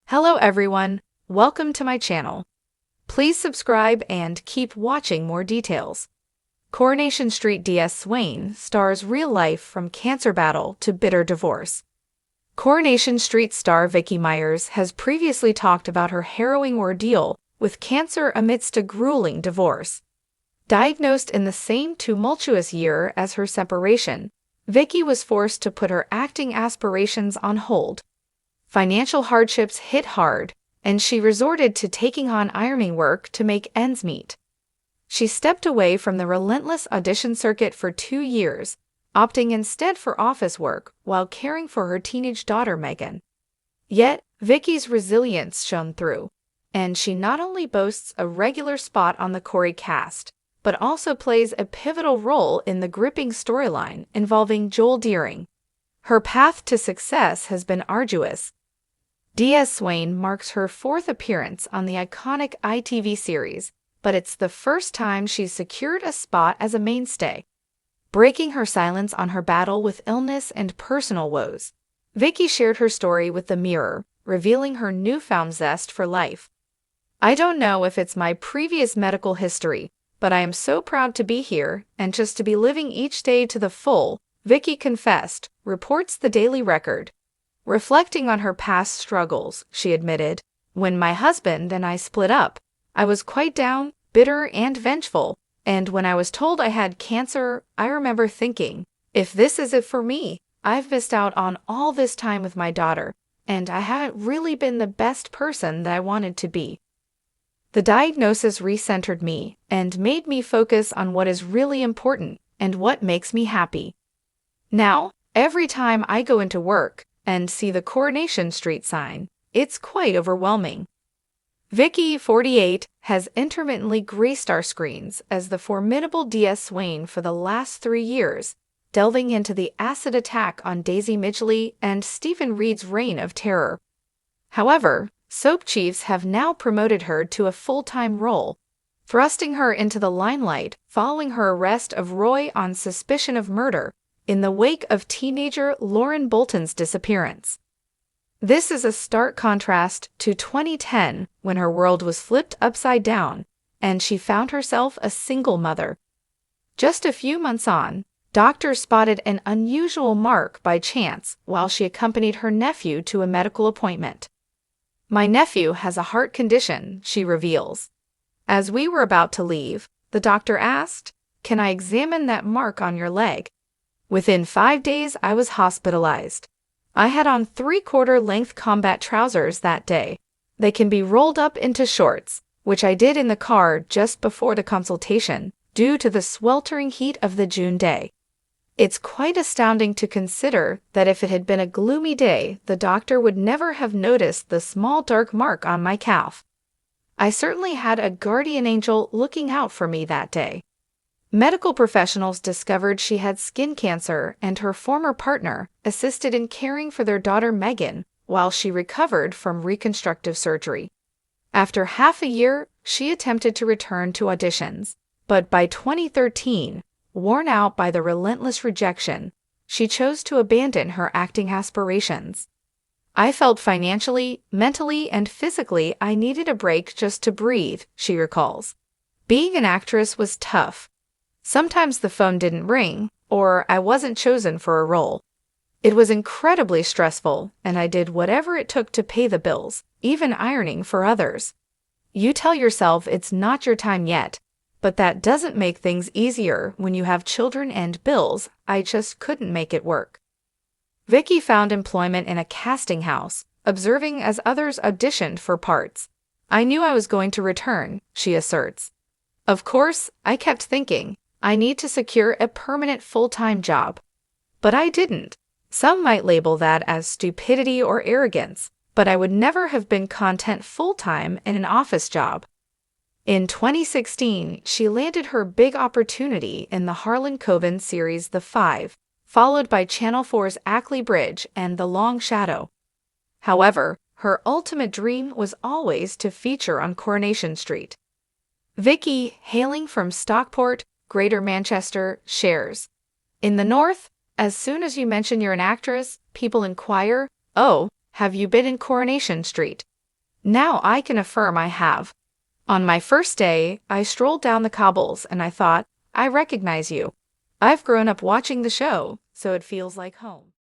Hello everyone, welcome to my channel. Please subscribe and keep watching more details. Coronation Street DS Swain stars real life from cancer battle to bitter divorce. Coronation Street star Vicky Myers has previously talked about her harrowing ordeal with cancer amidst a grueling divorce. Diagnosed in the same tumultuous year as her separation, Vicky was forced to put her acting aspirations on hold. Financial hardships hit hard, and she resorted to taking on ironing work to make ends meet. She stepped away from the relentless audition circuit for 2 years, opting instead for office work while caring for her teenage daughter Megan. Yet, Vicky's resilience shone through, and she not only boasts a regular spot on the Corey cast, but also plays a pivotal role in the gripping storyline involving Joel Deering. Her path to success has been arduous. DS Swain marks her 4th appearance on the iconic ITV series, but it's the first time she's secured a spot as a mainstay. Breaking her silence on her battle with illness and personal woes, Vicky shared her story with The Mirror, revealing her newfound zest for life. "I don't know if it's my previous medical history, but I am so proud to be here and just to be living each day to the full," Vicky confessed, reports the Daily Record. Reflecting on her past struggles, she admitted, "When my husband and I split up, I was quite down, bitter, and vengeful, and when I was told I had cancer, I remember thinking, if this is it for me, I've missed out on all this time with my daughter, and I haven't really been the best person that I wanted to be. The diagnosis recentered me and made me focus on what is really important and what makes me happy. Now, every time I go into work and see the Coronation Street sign, it's quite overwhelming." Vicky, 48, has intermittently graced our screens as the formidable DS Swain for the last 3 years, delving into the acid attack on Daisy Midgley and Stephen Reed's reign of terror. However, soap chiefs have now promoted her to a full-time role, thrusting her into the limelight following her arrest of Roy on suspicion of murder in the wake of teenager Lauren Bolton's disappearance. This is a stark contrast to 2010, when her world was flipped upside down and she found herself a single mother. Just a few months on, doctors spotted an unusual mark by chance while she accompanied her nephew to a medical appointment. "My nephew has a heart condition," she reveals. "As we were about to leave, the doctor asked, 'Can I examine that mark on your leg?' Within 5 days, I was hospitalized. I had on 3/4 length combat trousers that day. They can be rolled up into shorts, which I did in the car just before the consultation, due to the sweltering heat of the June day. It's quite astounding to consider that if it had been a gloomy day, the doctor would never have noticed the small dark mark on my calf. I certainly had a guardian angel looking out for me that day." Medical professionals discovered she had skin cancer, and her former partner assisted in caring for their daughter Megan while she recovered from reconstructive surgery. After half a year, she attempted to return to auditions, but by 2013, worn out by the relentless rejection, she chose to abandon her acting aspirations. "I felt financially, mentally, and physically I needed a break just to breathe," she recalls. "Being an actress was tough. Sometimes the phone didn't ring, or I wasn't chosen for a role. It was incredibly stressful, and I did whatever it took to pay the bills, even ironing for others. You tell yourself it's not your time yet, but that doesn't make things easier when you have children and bills. I just couldn't make it work." Vicky found employment in a casting house, observing as others auditioned for parts. "I knew I was going to return," she asserts. "Of course, I kept thinking, I need to secure a permanent full-time job. But I didn't. Some might label that as stupidity or arrogance, but I would never have been content full-time in an office job." In 2016, she landed her big opportunity in the Harlan Coben series The Five, followed by Channel 4's Ackley Bridge and The Long Shadow. However, her ultimate dream was always to feature on Coronation Street. Vicky, hailing from Stockport, Greater Manchester, shares, "In the North, as soon as you mention you're an actress, people inquire, 'Oh, have you been in Coronation Street?' Now I can affirm I have. On my first day, I strolled down the cobbles and I thought, I recognize you. I've grown up watching the show, so it feels like home.